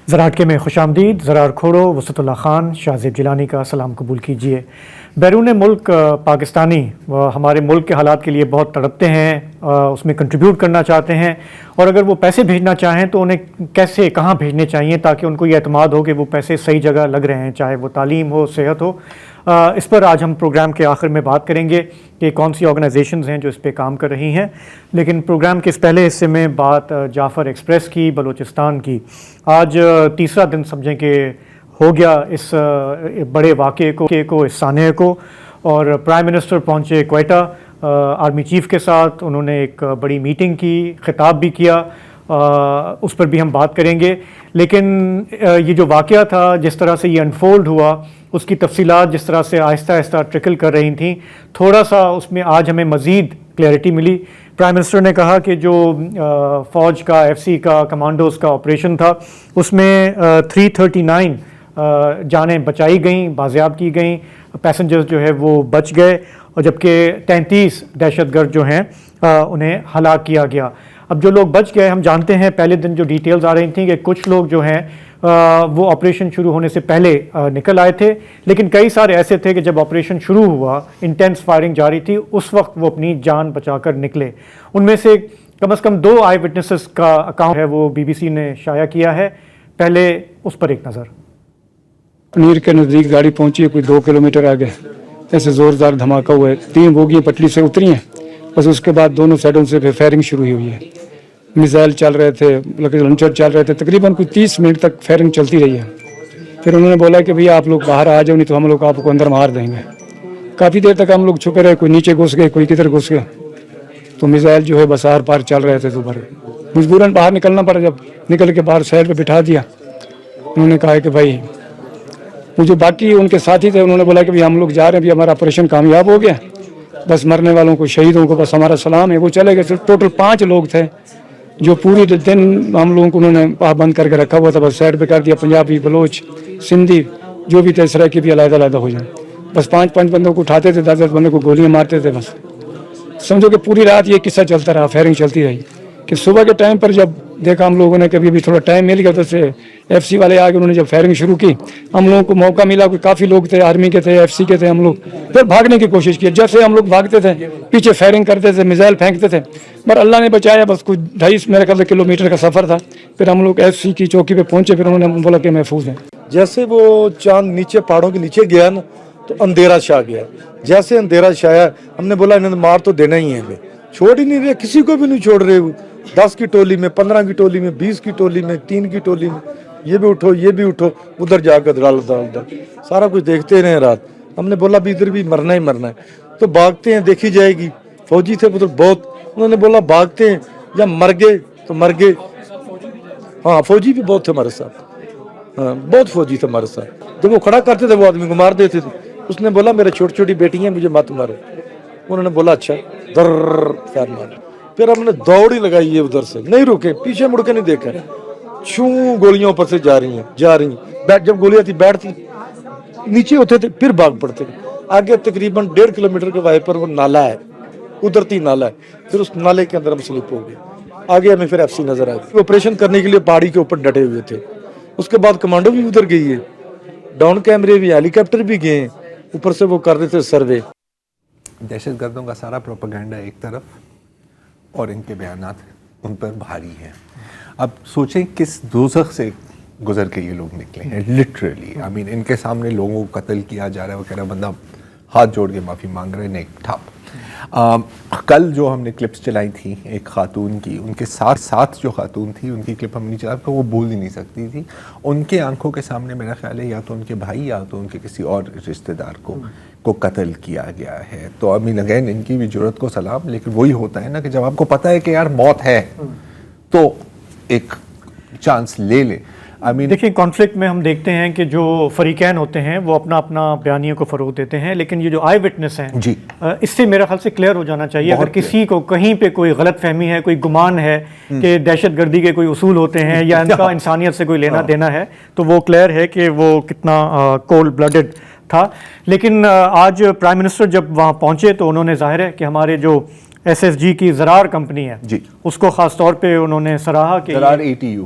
زراعت کے میں خوش آمدید. زرار کھوڑو وسط اللہ خان شاہزیب جیلانی کا سلام قبول کیجیے. بیرون ملک پاکستانی ہمارے ملک کے حالات کے لیے بہت تڑپتے ہیں, اس میں کنٹریبیوٹ کرنا چاہتے ہیں, اور اگر وہ پیسے بھیجنا چاہیں تو انہیں کیسے کہاں بھیجنے چاہیے تاکہ ان کو یہ اعتماد ہو کہ وہ پیسے صحیح جگہ لگ رہے ہیں, چاہے وہ تعلیم ہو, صحت ہو. اس پر آج ہم پروگرام کے آخر میں بات کریں گے کہ کون سی آرگنائزیشنز ہیں جو اس پہ کام کر رہی ہیں. لیکن پروگرام کے اس پہلے حصے میں بات جعفر ایکسپریس کی, بلوچستان کی. آج تیسرا دن سمجھیں کہ ہو گیا اس بڑے واقعے کو, اس سانحے کو, اور پرائم منسٹر پہنچے کوئٹہ آرمی چیف کے ساتھ. انہوں نے ایک بڑی میٹنگ کی, خطاب بھی کیا, اس پر بھی ہم بات کریں گے. لیکن یہ جو واقعہ تھا, جس طرح سے یہ انفولڈ ہوا, اس کی تفصیلات جس طرح سے آہستہ آہستہ ٹرکل کر رہی تھیں, تھوڑا سا اس میں آج ہمیں مزید کلیئرٹی ملی. پرائم منسٹر نے کہا کہ جو فوج کا, ایف سی کا, کمانڈوز کا آپریشن تھا, اس میں 339 جانیں بچائی گئیں, بازیاب کی گئیں, پیسنجرز جو ہے وہ بچ گئے, اور جبکہ 33 دہشت گرد جو ہیں انہیں ہلاک کیا گیا. اب جو لوگ بچ گئے, ہم جانتے ہیں پہلے دن جو ڈیٹیلز آ رہی تھیں کہ کچھ لوگ جو ہیں وہ آپریشن شروع ہونے سے پہلے نکل آئے تھے, لیکن کئی سارے ایسے تھے کہ جب آپریشن شروع ہوا, انٹینس فائرنگ جاری تھی, اس وقت وہ اپنی جان بچا کر نکلے. ان میں سے کم از کم 2 آئی وٹنسز کا اکاؤنٹ ہے وہ بی بی سی نے شائع کیا ہے. پہلے اس پر ایک نظر. پنیر کے نزدیک گاڑی پہنچی ہے, کوئی 2 کلومیٹر آگے ایسے زوردار دھماکہ ہوا ہے. 3 بوگیاں پٹری سے اتری ہیں, بس اس کے بعد دونوں سائڈوں سے پھر فائرنگ شروع ہوئی ہے. میزائل چل رہے تھے, لانچر چل رہے تھے, تقریباً کوئی 30 منٹ تک فائرنگ چلتی رہی ہے. پھر انہوں نے بولا کہ بھئی آپ لوگ باہر آ جاؤ, نہیں تو ہم لوگ آپ کو اندر مار دیں گے. کافی دیر تک ہم لوگ چھپے رہے, کوئی نیچے گھس گئے, کوئی کدھر گھس گئے. تو میزائل جو ہے بس آر پار چل رہے تھے. دوبارہ مجبوراً باہر نکلنا پڑا. جب نکل کے باہر سائڈ پہ بٹھا دیا, انہوں نے کہا کہ بھائی وہ جو باقی ان کے ساتھی تھے, انہوں نے بولا کہ بھئی ہم لوگ جا رہے ہیں, بھی ہمارا آپریشن کامیاب ہو گیا, بس مرنے والوں کو, شہیدوں کو بس ہمارا سلام ہے. وہ چلے گئے. ٹوٹل 5 لوگ تھے جو پوری دن ہم لوگوں کو انہوں نے پابند کر کے رکھا ہوا تھا, بس سائڈ پہ کر دیا. پنجابی, بلوچ, سندھی جو بھی تھے, اس طرح کی بھی علیحدہ علیحدہ ہو جائیں. بس 5 بندوں کو اٹھاتے تھے, 10 بندوں کو گولیاں مارتے تھے. بس سمجھو کہ پوری رات یہ قصہ چلتا رہا, فائرنگ چلتی رہی. کہ صبح کے ٹائم پر جب دیکھا ہم لوگوں نے کہ ابھی تھوڑا ٹائم مل گیا, ادھر سے ایف سی والے آ کے انہوں نے جب فائرنگ شروع کی, ہم لوگوں کو موقع ملا. کوئی کافی لوگ تھے, آرمی کے تھے, ایف سی کے تھے. ہم لوگ پھر بھاگنے کی کوشش کی. جیسے ہم لوگ بھاگتے تھے, پیچھے فائرنگ کرتے تھے, میزائل پھینکتے تھے, پر اللہ نے بچایا. بس کچھ 2.5 میرے خیال سے کلومیٹر کا سفر تھا. پھر ہم لوگ ایف سی کی چوکی پہ پہنچے. پھر انہوں نے بولا کہ محفوظ ہیں. جیسے وہ چاند نیچے پہاڑوں کے نیچے گیا نا, تو اندھیرا چھا گیا. جیسے اندھیرا چھایا, ہم نے بولا انہیں مار تو دینا ہی ہے, چھوڑ ہی نہیں رہے, کسی کو بھی نہیں چھوڑ رہے. 10 کی ٹولی میں, 15 کی ٹولی میں, 20 کی ٹولی میں, 3 کی ٹولی میں, یہ بھی اٹھو, یہ بھی اٹھو, ادھر جا کر ادھر سارا کچھ دیکھتے رہے رات. ہم نے بولا بھی ادھر بھی مرنا ہی مرنا ہے, تو بھاگتے ہیں, دیکھی جائے گی. فوجی تھے ادھر بہت, انہوں نے بولا بھاگتے ہیں, یا مر گئے تو مر گئے. ہاں فوجی بھی بہت تھے ہمارے ساتھ, ہاں بہت فوجی تھے ہمارے ساتھ. جب وہ کھڑا کرتے تھے وہ آدمی کو مار دیتے تھے. اس نے بولا میرے چھوٹی چھوٹی بیٹی ہیں, مجھے مت مارو. انہوں نے بولا اچھا, در خیر مارو. پھر ہم نے دوڑ ہی لگائی ہے, ادھر سے نہیں رکے, پیچھے مڑ کے نہیں دیکھا. گولیاں اوپر سے جا رہی ہیں. جب گولیاں تھی بیٹھتی نیچے ہوتے تھے, پھر بھاگ پڑتے. آگے تقریباً 1.5 کلومیٹر کے وائے پر وہ نالا ہے, قدرتی نالا ہے. پھر اس نالے کے اندر ہم سلپ ہو گئے. آگے ہمیں پھر ایف سی نظر آئی. آپریشن کرنے کے لیے پہاڑی کے اوپر ڈٹے ہوئے تھے. اس کے بعد کمانڈو بھی ادھر گئی ہے, ڈاؤن کیمرے بھی, ہیلی کاپٹر بھی گئے ہیں, اوپر سے وہ کر رہے تھے سروے. دہشت گردوں کا سارا پروپیگنڈا ایک طرف, اور ان کے بیانات ان پر بھاری ہیں. اب سوچیں کس دوزخ سے گزر کے یہ لوگ نکلے ہیں, لٹرلی. آئی مین ان کے سامنے لوگوں کو قتل کیا جا رہا ہے, وہ کہہ رہا بندہ ہاتھ جوڑ کے معافی مانگ رہے, نہیں ٹھپ. کل جو ہم نے کلپس چلائی تھیں ایک خاتون کی, ان کے ساتھ جو خاتون تھی ان کی کلپ ہم نہیں چلا کہ وہ بھول ہی نہیں سکتی تھی. ان کے آنکھوں کے سامنے میرا خیال ہے یا تو ان کے بھائی یا تو ان کے کسی اور رشتہ دار کو قتل کیا گیا ہے. تو اب اگین ان کی بھی جرت کو سلام, لیکن وہی ہوتا ہے نا کہ جب آپ کو پتہ ہے کہ یار موت ہے تو ایک چانس لے لے. دیکھیں کانفلکٹ میں ہم دیکھتے ہیں کہ جو فریقین ہوتے ہیں وہ اپنا اپنا بیانیے کو فروغ دیتے ہیں, لیکن یہ جو آئی وٹنس ہیں جی, اس سے میرا خیال سے کلیئر ہو جانا چاہیے. اگر کسی کو کہیں پہ کوئی غلط فہمی ہے, کوئی گمان ہے کہ دہشت گردی کے کوئی اصول ہوتے ہیں یا ان کا انسانیت سے کوئی لینا دینا ہے, تو وہ کلیئر ہے کہ وہ کتنا کولڈ بلڈڈ تھا. لیکن آج پرائم منسٹر جب وہاں پہنچے تو انہوں نے ظاہر ہے کہ ہمارے جو ایس ایس جی کی زرار کمپنی ہے, جی, اس کو خاص طور پہ انہوں نے سراہا کہ زرار ATU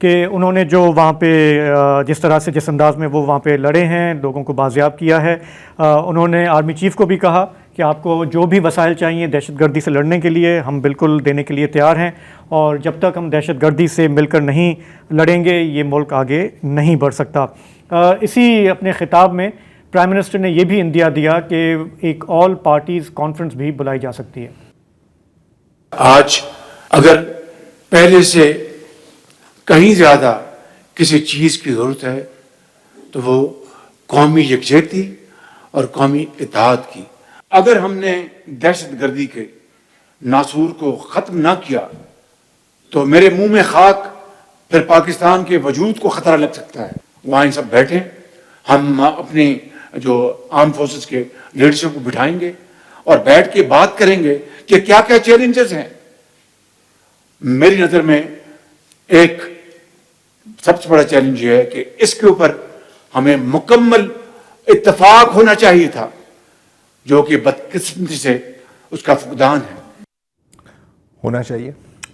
کہ انہوں نے جو وہاں پہ جس طرح سے جس انداز میں وہ وہاں پہ لڑے ہیں، لوگوں کو بازیاب کیا ہے، انہوں نے آرمی چیف کو بھی کہا کہ آپ کو جو بھی وسائل چاہیے دہشت گردی سے لڑنے کے لیے ہم بالکل دینے کے لیے تیار ہیں، اور جب تک ہم دہشت گردی سے مل کر نہیں لڑیں گے یہ ملک آگے نہیں بڑھ سکتا۔ اسی اپنے خطاب میں پرائم منسٹر نے یہ بھی اندیا دیا کہ ایک آل پارٹیز کانفرنس بھی بلائی جا سکتی ہے۔ آج اگر پہلے سے کہیں زیادہ کسی چیز کی ضرورت ہے تو وہ قومی یکجہتی اور قومی اتحاد کی۔ اگر ہم نے دہشت گردی کے ناسور کو ختم نہ کیا تو میرے منہ میں خاک، پھر پاکستان کے وجود کو خطرہ لگ سکتا ہے۔ وہاں سب بیٹھیں، ہم اپنی جو آرم فورسز کے لیڈرشپ کو بٹھائیں گے اور بیٹھ کے بات کریں گے کہ کیا کیا چیلنجز ہیں۔ میری نظر میں ایک سب سے بڑا چیلنج یہ ہے کہ اس کے اوپر ہمیں مکمل اتفاق ہونا چاہیے تھا، جو کہ بدقسمتی سے اس کا فقدان ہے۔ ہونا چاہیے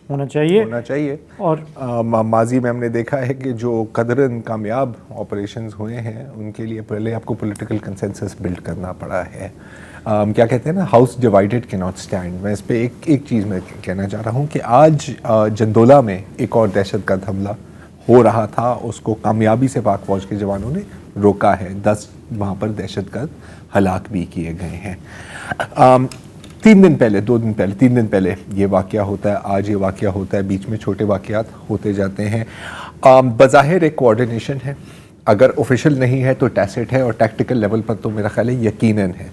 ہونا چاہیے اور ماضی میں ہم نے دیکھا ہے کہ جو قدرن کامیاب آپریشنز ہوئے ہیں ان کے لیے پہلے آپ کو پولیٹیکل کنسنسس بلڈ کرنا پڑا ہے۔ کیا کہتے ہیں نا، ہاؤس ڈیوائیڈڈ کی ناٹ اسٹینڈ۔ میں اس پہ ایک چیز میں کہنا چاہ رہا ہوں کہ آج جندولہ میں ایک اور دہشت گرد حملہ ہو رہا تھا، اس کو کامیابی سے پاک فوج کے جوانوں نے روکا ہے، 10 وہاں پر دہشت گرد ہلاک بھی کیے گئے ہیں۔ 3 دن پہلے یہ واقعہ ہوتا ہے، آج یہ واقعہ ہوتا ہے، بیچ میں چھوٹے واقعات ہوتے جاتے ہیں۔ بظاہر ایک کوآرڈینیشن ہے، اگر آفیشیل نہیں ہے تو ٹیسٹ ہے، اور ٹیکٹیکل لیول پر تو میرا خیال ہے یقیناً ہے۔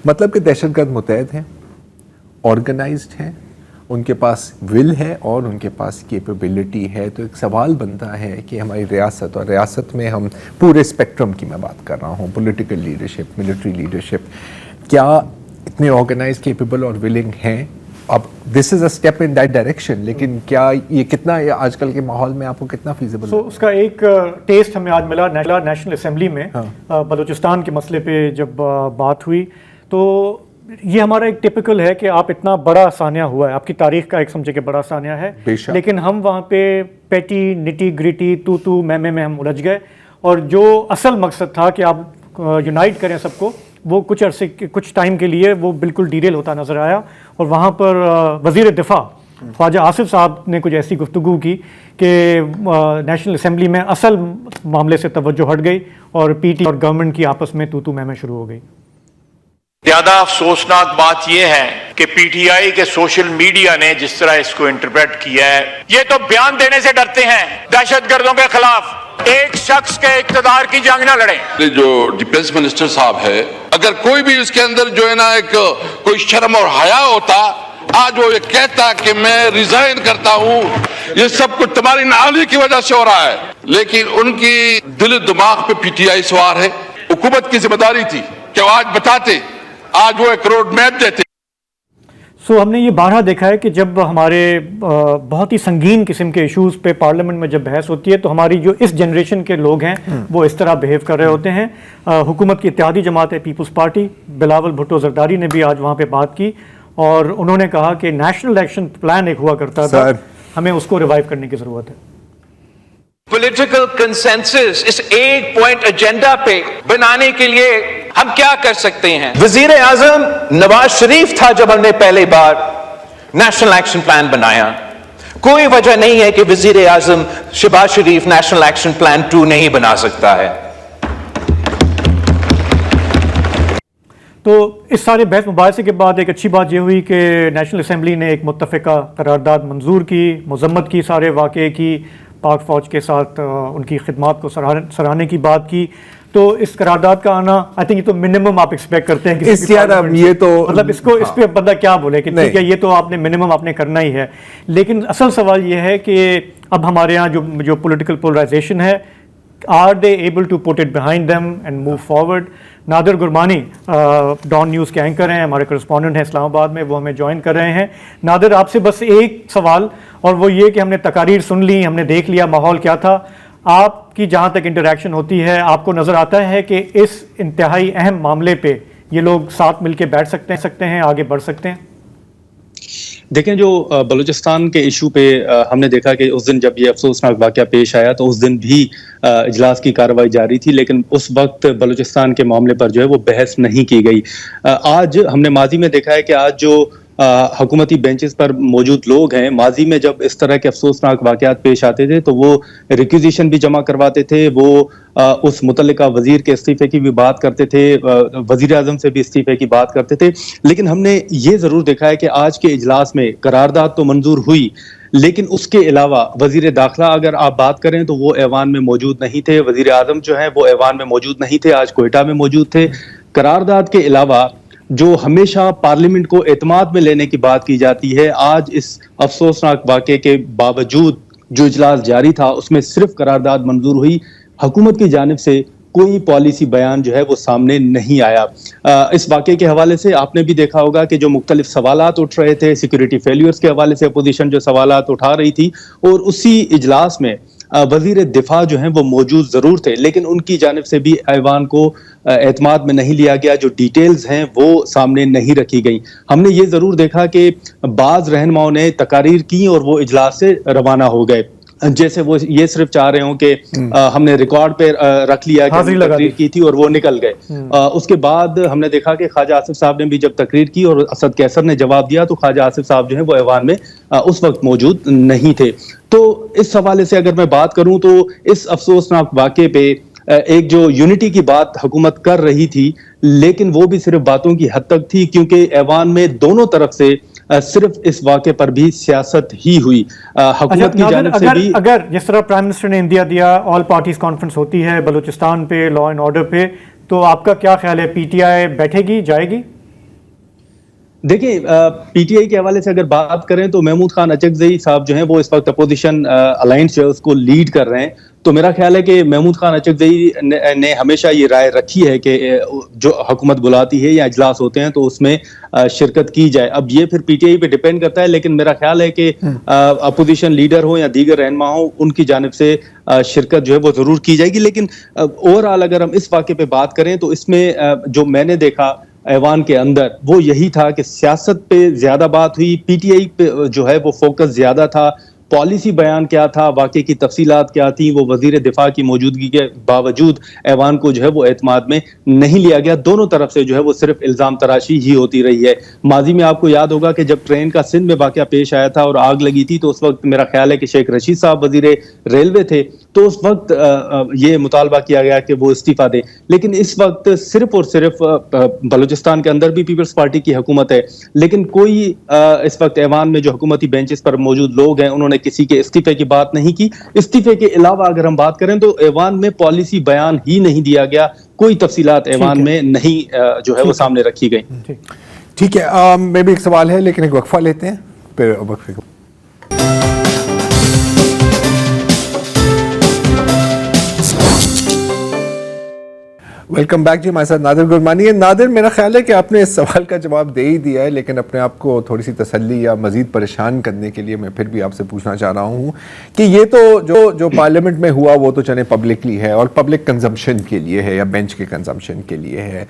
مطلب کہ دہشت گرد متحد ہیں، آرگنائزڈ ہیں، ان کے پاس ول ہے اور ان کے پاس کیپیبلٹی ہے۔ تو ایک سوال بنتا ہے کہ ہماری ریاست، اور ریاست میں ہم پورے اسپیکٹرم کی میں بات کر رہا ہوں، پولیٹیکل لیڈرشپ، ملٹری لیڈرشپ، کیا اتنے آرگنائز، کیپیبل اور ولنگ ہیں؟ اب this is a step in that direction, لیکن کیا یہ کتنا آج کل کے ماحول میں آپ کو کتنا فیزیبل ہے؟ اس کا ایک ٹیسٹ ہمیں آج ملا نیشنل اسمبلی میں، بلوچستان کے مسئلے پہ جب بات ہوئی تو یہ ہمارا ایک ٹپیکل ہے کہ آپ اتنا بڑا سانحہ ہوا ہے، آپ کی تاریخ کا ایک سمجھے کہ بڑا سانحہ ہے، لیکن ہم وہاں پہ پیٹی نٹی گریٹی تو میں ہم الجھ گئے، اور جو اصل مقصد تھا کہ آپ یونائٹ کریں سب کو، وہ کچھ ٹائم کے لیے وہ بالکل ڈیریل ہوتا نظر آیا۔ اور وہاں پر وزیر دفاع خواجہ آصف صاحب نے کچھ ایسی گفتگو کی کہ نیشنل اسمبلی میں اصل معاملے سے توجہ ہٹ گئی اور پی ٹی اور گورنمنٹ کی آپس میں میں شروع ہو گئی۔ زیادہ افسوسناک بات یہ ہے کہ پی ٹی آئی کے سوشل میڈیا نے جس طرح اس کو انٹرپریٹ کیا ہے، یہ تو بیان دینے سے ڈرتے ہیں دہشت گردوں کے خلاف ایک شخص کے اقتدار کی جنگ نہ لڑیں۔ جو ڈیفنس منسٹر صاحب ہے، اگر کوئی بھی اس کے اندر جو ہے نا ایک کوئی شرم اور حیا ہوتا، آج وہ یہ کہتا کہ میں ریزائن کرتا ہوں، یہ سب کچھ تمہاری نااہلی کی وجہ سے ہو رہا ہے۔ لیکن ان کی دل دماغ پہ پی ٹی آئی سوار ہے۔ حکومت کی ذمہ داری تھی کہ وہ آج بتاتے، آج وہ ایک روڈ میپ دیتے۔ ہم نے یہ بارہا دیکھا ہے کہ جب ہمارے بہت ہی سنگین قسم کے ایشوز پہ پارلیمنٹ میں جب بحث ہوتی ہے تو ہماری جو اس جنریشن کے لوگ ہیں وہ اس طرح بیہیو کر رہے ہوتے ہیں۔ حکومت کی اتحادی جماعت ہے پیپلز پارٹی، بلاول بھٹو زرداری نے بھی آج وہاں پہ بات کی، اور انہوں نے کہا کہ نیشنل ایکشن پلان ایک ہوا کرتا تھا، ہمیں اس کو ریوائیو کرنے کی ضرورت ہے۔ پولیٹیکل کنسنسس اس ایک پوائنٹ ایجنڈا پہ بنانے کے لیے ہم کیا کر سکتے ہیں؟ وزیر اعظم نواز شریف تھا جب ہم نے پہلی بار نیشنل ایکشن پلان بنایا، کوئی وجہ نہیں ہے کہ وزیر اعظم شہباز شریف نیشنل ایکشن پلان 2 نہیں بنا سکتا ہے۔ تو اس سارے بحث مباحثے کے بعد ایک اچھی بات یہ ہوئی کہ نیشنل اسمبلی نے ایک متفقہ قرارداد منظور کی، مذمت کی سارے واقعے کی، پاک فوج کے ساتھ ان کی خدمات کو سراہنے کی بات کی۔ تو اس قرارداد کا آنا آئی تھنک یہ تو منیمم آپ ایکسپیکٹ کرتے ہیں، یہ تو مطلب اس پہ بندہ کیا بولے کہ ٹھیک ہے یہ تو آپ نے منیمم آپ نے کرنا ہی ہے۔ لیکن اصل سوال یہ ہے کہ اب ہمارے یہاں جو پولیٹیکل پولرائزیشن ہے، are they able to put it behind them and move forward؟ Nadir Gurmani Dawn News کے اینکر ہیں، ہمارے کرسپونڈنٹ ہیں اسلام آباد میں، وہ ہمیں جوائن کر رہے ہیں۔ نادر، آپ سے بس ایک سوال، اور وہ یہ کہ ہم نے تقاریر سن لی، ہم نے دیکھ لیا ماحول کیا تھا، آپ کی جہاں تک انٹریکشن ہوتی ہے آپ کو نظر آتا ہے کہ اس انتہائی اہم معاملے پہ یہ لوگ ساتھ مل کے بیٹھ سکتے ہیں، آگے بڑھ سکتے ہیں؟ دیکھیں جو بلوچستان کے ایشو پہ ہم نے دیکھا کہ اس دن جب یہ افسوسناک واقعہ پیش آیا تو اس دن بھی اجلاس کی کارروائی جاری تھی، لیکن اس وقت بلوچستان کے معاملے پر جو ہے وہ بحث نہیں کی گئی۔ آج ہم نے ماضی میں دیکھا ہے کہ آج جو حکومتی بینچز پر موجود لوگ ہیں، ماضی میں جب اس طرح کے افسوسناک واقعات پیش آتے تھے تو وہ ریکوزیشن بھی جمع کرواتے تھے، وہ اس متعلقہ وزیر کے استعفے کی بھی بات کرتے تھے، وزیر اعظم سے بھی استعفے کی بات کرتے تھے، لیکن ہم نے یہ ضرور دیکھا ہے کہ آج کے اجلاس میں قرارداد تو منظور ہوئی، لیکن اس کے علاوہ وزیر داخلہ اگر آپ بات کریں تو وہ ایوان میں موجود نہیں تھے، وزیر اعظم جو ہیں وہ ایوان میں موجود نہیں تھے، آج کوئٹہ میں موجود تھے۔ قرارداد کے علاوہ جو ہمیشہ پارلیمنٹ کو اعتماد میں لینے کی بات کی جاتی ہے، آج اس افسوسناک واقعے کے باوجود جو اجلاس جاری تھا اس میں صرف قرارداد منظور ہوئی، حکومت کی جانب سے کوئی پالیسی بیان جو ہے وہ سامنے نہیں آیا۔ اس واقعے کے حوالے سے آپ نے بھی دیکھا ہوگا کہ جو مختلف سوالات اٹھ رہے تھے، سیکیورٹی فیلیئرز کے حوالے سے اپوزیشن جو سوالات اٹھا رہی تھی، اور اسی اجلاس میں وزیر دفاع جو ہیں وہ موجود ضرور تھے، لیکن ان کی جانب سے بھی ایوان کو اعتماد میں نہیں لیا گیا، جو ڈیٹیلز ہیں وہ سامنے نہیں رکھی گئی۔ ہم نے یہ ضرور دیکھا کہ بعض رہنماؤں نے تقاریر کی اور وہ اجلاس سے روانہ ہو گئے، جیسے وہ یہ صرف چاہ رہے ہوں کہ ہم نے ریکارڈ پہ رکھ لیا کہ تقریر کی تھی اور وہ نکل گئے۔ اس کے بعد ہم نے دیکھا کہ خواجہ آصف صاحب نے بھی جب تقریر کی اور اسد کیسر نے جواب دیا تو خواجہ آصف صاحب جو ہیں وہ ایوان میں اس وقت موجود نہیں تھے۔ تو اس حوالے سے اگر میں بات کروں تو اس افسوسناک واقعے پہ ایک جو یونٹی کی بات حکومت کر رہی تھی، لیکن وہ بھی صرف باتوں کی حد تک تھی، کیونکہ ایوان میں دونوں طرف سے صرف اس واقعے پر بھی سیاست ہی ہوئی۔ حکومت کی جانب سے بھی اگر جس طرح پرائم منسٹر نے اندیا دیا، آل پارٹیز کانفرنس ہوتی ہے بلوچستان پہ، لا اینڈ آرڈر پہ، تو آپ کا کیا خیال ہے؟ پی ٹی آئی بیٹھے گی، جائے گی؟ دیکھیں پی ٹی آئی کے حوالے سے اگر بات کریں تو محمود خان اچکزئی صاحب جو ہیں وہ اس وقت اپوزیشن الائنس جو ہے اس کو لیڈ کر رہے ہیں، تو میرا خیال ہے کہ محمود خان اچکزئی نے ہمیشہ یہ رائے رکھی ہے کہ جو حکومت بلاتی ہے یا اجلاس ہوتے ہیں تو اس میں شرکت کی جائے۔ اب یہ پھر پی ٹی آئی پہ ڈیپینڈ کرتا ہے، لیکن میرا خیال ہے کہ اپوزیشن لیڈر ہو یا دیگر رہنما ہوں، ان کی جانب سے شرکت جو ہے وہ ضرور کی جائے گی۔ لیکن اوور آل اگر ہم اس واقعے پہ بات کریں تو اس میں جو میں نے دیکھا ایوان کے اندر وہ یہی تھا کہ سیاست پہ زیادہ بات ہوئی، پی ٹی آئی پہ جو ہے وہ فوکس زیادہ تھا، پالیسی بیان کیا تھا، واقعے کی تفصیلات کیا تھیں، وہ وزیر دفاع کی موجودگی کے باوجود ایوان کو جو ہے وہ اعتماد میں نہیں لیا گیا۔ دونوں طرف سے جو ہے وہ صرف الزام تراشی ہی ہوتی رہی ہے۔ ماضی میں آپ کو یاد ہوگا کہ جب ٹرین کا سندھ میں واقعہ پیش آیا تھا اور آگ لگی تھی تو اس وقت میرا خیال ہے کہ شیخ رشید صاحب وزیر ریلوے تھے، تو اس وقت یہ مطالبہ کیا گیا کہ وہ استعفیٰ دیں، لیکن اس وقت صرف اور صرف بلوچستان کے اندر بھی پیپلز پارٹی کی حکومت ہے، لیکن کوئی اس وقت ایوان میں جو حکومتی بینچز پر موجود لوگ ہیں انہوں نے کسی کے استعفے کی بات نہیں کی۔ استعفے کے علاوہ اگر ہم بات کریں تو ایوان میں پالیسی بیان ہی نہیں دیا گیا، کوئی تفصیلات ایوان میں نہیں جو ہے وہ سامنے رکھی گئی۔ ٹھیک ہے، میں بھی ایک سوال ہے لیکن ایک وقفہ لیتے ہیں، پھر وقفے کو ویلکم بیک جی، ہمارے ساتھ نادر گرمانی ہے۔ نادر، میرا خیال ہے کہ آپ نے اس سوال کا جواب دے ہی دیا ہے، لیکن اپنے آپ کو تھوڑی سی تسلی یا مزید پریشان کرنے کے لیے میں پھر بھی آپ سے پوچھنا چاہ رہا ہوں کہ یہ تو جو پارلیمنٹ میں ہوا وہ تو چلے پبلکلی ہے اور پبلک کنزمپشن کے لیے ہے یا بینچ کے کنزمپشن کے لیے ہے۔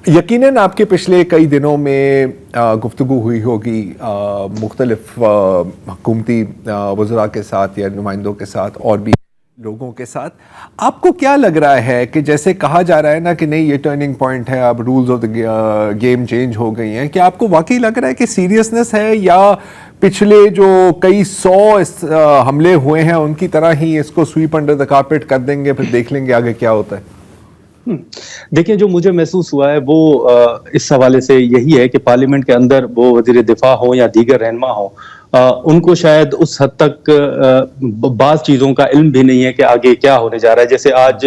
یقیناً آپ کے پچھلے کئی دنوں میں گفتگو ہوئی ہوگی مختلف حکومتی وزراء کے ساتھ یا نمائندوں کے ساتھ اور بھی لوگوں کے ساتھ۔ آپ کو کیا لگ رہا ہے کہ جیسے کہا جا رہا ہے نا کہ نہیں یہ ٹرننگ پوائنٹ ہے، اب rules of the game change ہو گئی ہیں، کیا آپ کو واقعی لگ رہا ہے کہ سیریسنس ہے یا پچھلے جو کئی 100 حملے ہوئے ہیں ان کی طرح ہی اس کو سویپ انڈر دا کارپیٹ کر دیں گے، پھر دیکھ لیں گے آگے کیا ہوتا ہے؟ دیکھیں جو مجھے محسوس ہوا ہے وہ اس حوالے سے یہی ہے کہ پارلیمنٹ کے اندر وہ وزیر دفاع ہوں یا دیگر رہنما ہوں، ان کو شاید اس حد تک بعض چیزوں کا علم بھی نہیں ہے کہ آگے کیا ہونے جا رہا ہے۔ جیسے آج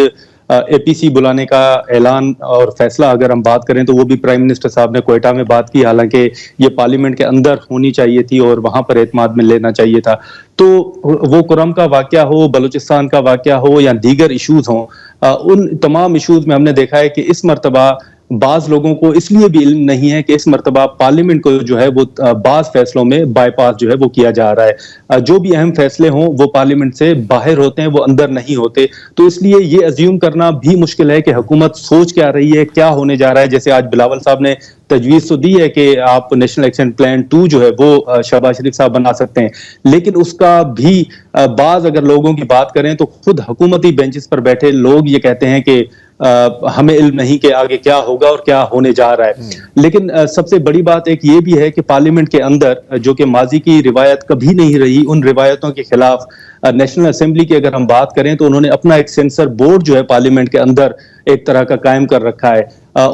اے پی سی بلانے کا اعلان اور فیصلہ اگر ہم بات کریں تو وہ بھی پرائم منسٹر صاحب نے کوئٹہ میں بات کی، حالانکہ یہ پارلیمنٹ کے اندر ہونی چاہیے تھی اور وہاں پر اعتماد میں لینا چاہیے تھا۔ تو وہ کرم کا واقعہ ہو، بلوچستان کا واقعہ ہو یا دیگر ایشوز ہوں، ان تمام ایشوز میں ہم نے دیکھا ہے کہ اس مرتبہ بعض لوگوں کو اس لیے بھی علم نہیں ہے کہ اس مرتبہ پارلیمنٹ کو جو ہے وہ بعض فیصلوں میں بائی پاس جو ہے وہ کیا جا رہا ہے. جو بھی اہم فیصلے ہوں وہ پارلیمنٹ سے باہر ہوتے ہیں, وہ اندر نہیں ہوتے. تو اس لیے یہ ازیوم کرنا بھی مشکل ہے کہ حکومت سوچ کیا رہی ہے, کیا ہونے جا رہا ہے. جیسے آج بلاول صاحب نے تجویز تو دی ہے کہ آپ نیشنل ایکشن پلان 2 جو ہے وہ شہباز شریف صاحب بنا سکتے ہیں, لیکن اس کا بھی بعض اگر لوگوں کی بات کریں تو خود حکومتی بینچز پر بیٹھے لوگ یہ کہتے ہیں کہ ہمیں علم نہیں کہ آگے کیا ہوگا اور کیا ہونے جا رہا ہے. لیکن سب سے بڑی بات ایک یہ بھی ہے کہ پارلیمنٹ کے اندر جو کہ ماضی کی روایت کبھی نہیں رہی, ان روایتوں کے خلاف نیشنل اسمبلی کی اگر ہم بات کریں تو انہوں نے اپنا ایک سینسر بورڈ جو ہے پارلیمنٹ کے اندر ایک طرح کا قائم کر رکھا ہے.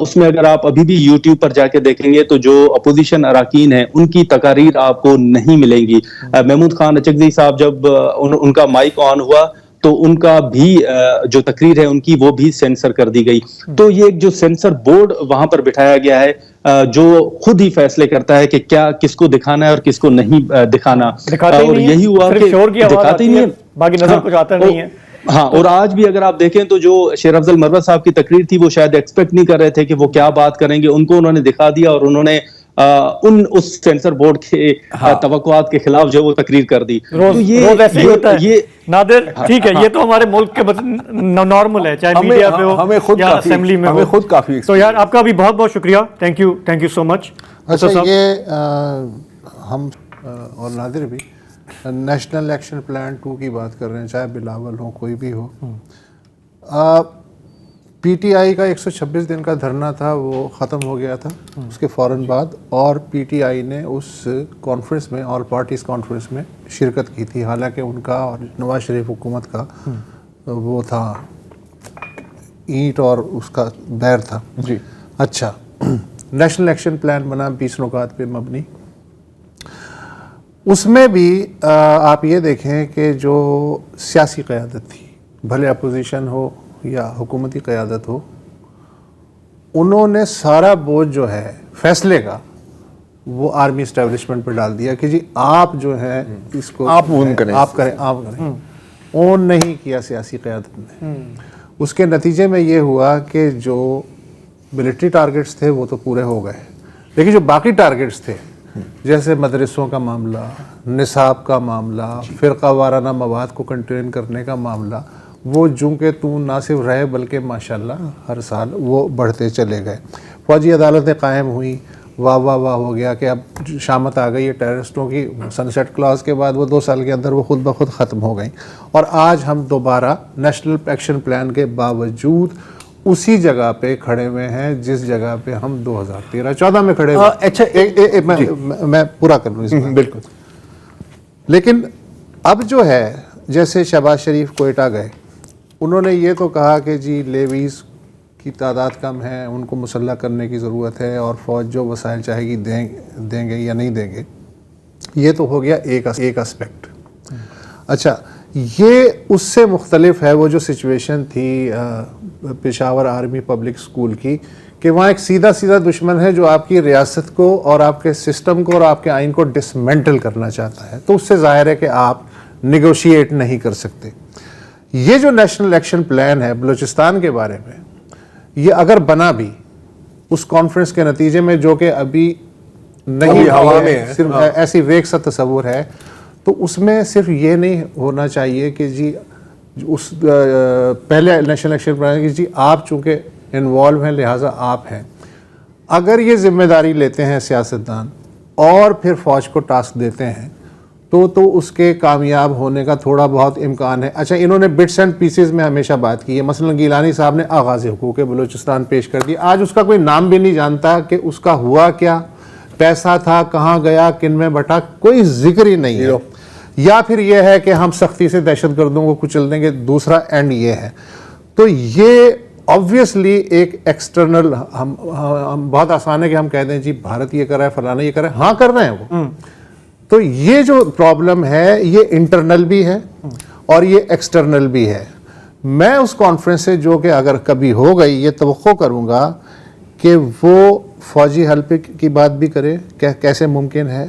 اس میں اگر آپ ابھی بھی یوٹیوب پر جا کے دیکھیں گے تو جو اپوزیشن اراکین ہیں ان کی تقاریر آپ کو نہیں ملیں گی. محمود خان اچکزئی صاحب جب ان کا مائک آن ہوا تو ان کا بھی جو تقریر ہے ان کی وہ بھی سینسر کر دی گئی. تو یہ ایک جو سینسر بورڈ وہاں پر بٹھایا گیا ہے جو خود ہی فیصلے کرتا ہے کہ کیا کس کو دکھانا ہے اور کس کو نہیں دکھانا. اور یہی ہوا کہ دکھاتے نہیں ہیں, باقی نظر کچھ آتا نہیں ہے. ہاں, اور آج بھی اگر آپ دیکھیں تو جو شیر افضل مروت صاحب کی تقریر تھی وہ شاید ایکسپیکٹ نہیں کر رہے تھے کہ وہ کیا بات کریں گے, ان کو انہوں نے دکھا دیا اور انہوں نے اس سینسر بورڈ کے توقعات کے خلاف جو وہ تقریر کر دی. روز ایسے ہی ہوتا ہے نادر. ٹھیک ہے, یہ تو ہمارے ملک کے نارمل ہے, چاہے میڈیا پہ ہو یا اسمبلی میں ہو. خود کافی. تو یار آپ کا بھی بہت بہت شکریہ, تھینک یو سو مچ. اچھا, یہ ہم اور نادر بھی نیشنل ایکشن پلان 2 کی بات کر رہے ہیں, چاہے بلاول ہو کوئی بھی ہو. پی ٹی آئی کا 126 دن کا دھرنا تھا وہ ختم ہو گیا تھا اس کے فوراً بعد, اور پی ٹی آئی نے اس کانفرنس میں, آل پارٹیز کانفرنس میں شرکت کی تھی, حالانکہ ان کا اور نواز شریف حکومت کا وہ تھا اینٹ اور اس کا بیر تھا. جی اچھا, نیشنل ایکشن پلان بنا 20 نکات پہ مبنی. اس میں بھی آپ یہ دیکھیں کہ جو سیاسی قیادت تھی, بھلے اپوزیشن ہو یا حکومتی قیادت ہو, انہوں نے سارا بوجھ جو ہے فیصلے کا وہ آرمی اسٹیبلشمنٹ پہ ڈال دیا کہ جی آپ جو ہے اس کو آپ کریں. اون نہیں کیا سیاسی قیادت نے. اس کے نتیجے میں یہ ہوا کہ جو ملٹری ٹارگٹس تھے وہ تو پورے ہو گئے, لیکن جو باقی ٹارگٹس تھے جیسے مدرسوں کا معاملہ, نصاب کا معاملہ, فرقہ وارانہ مواد کو کنٹین کرنے کا معاملہ, وہ چونکہ تو نہ صرف رہے بلکہ ماشاءاللہ ہر سال وہ بڑھتے چلے گئے. فوجی عدالتیں قائم ہوئیں, واہ واہ واہ ہو گیا کہ اب شامت آ گئی ہے ٹیررسٹوں کی. سن سیٹ کلاز کے بعد وہ 2 سال کے اندر وہ خود بخود ختم ہو گئیں, اور آج ہم دوبارہ نیشنل ایکشن پلان کے باوجود اسی جگہ پہ کھڑے ہوئے ہیں جس جگہ پہ ہم 2013-14 میں کھڑے ہوئے. اچھا, میں پورا کر لوں اس میں. بالکل. لیکن اب جو ہے جیسے شہباز شریف کوئٹہ گئے, انہوں نے یہ تو کہا کہ جی لیویز کی تعداد کم ہے, ان کو مسلح کرنے کی ضرورت ہے, اور فوج جو وسائل چاہے گی دیں گے یا نہیں دیں گے. یہ تو ہو گیا ایک اسپیکٹ. اچھا, یہ اس سے مختلف ہے وہ جو سچویشن تھی پشاور آرمی پبلک اسکول کی, کہ وہاں ایک سیدھا دشمن ہے جو آپ کی ریاست کو اور آپ کے سسٹم کو اور آپ کے آئین کو ڈسمینٹل کرنا چاہتا ہے. تو اس سے ظاہر ہے کہ آپ نیگوشیٹ نہیں کر سکتے. یہ جو نیشنل ایکشن پلان ہے بلوچستان کے بارے میں, یہ اگر بنا بھی اس کانفرنس کے نتیجے میں, جو کہ ابھی نہیں ہے, صرف ایسی ویک سا تصور ہے, تو اس میں صرف یہ نہیں ہونا چاہیے کہ جی اس پہلے نیشنل ایکشن پلان کہ جی آپ چونکہ انوالو ہیں لہٰذا آپ ہیں. اگر یہ ذمہ داری لیتے ہیں سیاستدان اور پھر فوج کو ٹاسک دیتے ہیں تو اس کے کامیاب ہونے کا تھوڑا بہت امکان ہے. اچھا, انہوں نے بٹس اینڈ پیسز میں ہمیشہ بات کی ہے. مثلا گیلانی صاحب نے آغاز حقوق بلوچستان پیش کر دی, آج اس کا کوئی نام بھی نہیں جانتا کہ اس کا ہوا کیا, پیسہ تھا کہاں گیا, کن میں بٹا, کوئی ذکر ہی نہیں ہے. یا پھر یہ ہے کہ ہم سختی سے دہشت گردوں کو کچل دیں گے, دوسرا اینڈ یہ ہے. تو یہ آبویسلی ایک ایکسٹرنل, ہم بہت آسان ہے کہ ہم کہہ دیں جی بھارت یہ کر رہا ہے, فلانا یہ کر رہا ہے, ہاں کر رہے ہیں وہ. تو یہ جو پرابلم ہے یہ انٹرنل بھی ہے اور یہ ایکسٹرنل بھی ہے. میں اس کانفرنس سے جو کہ اگر کبھی ہو گئی یہ توقع کروں گا کہ وہ فوجی حل کی بات بھی کرے, کیسے ممکن ہے,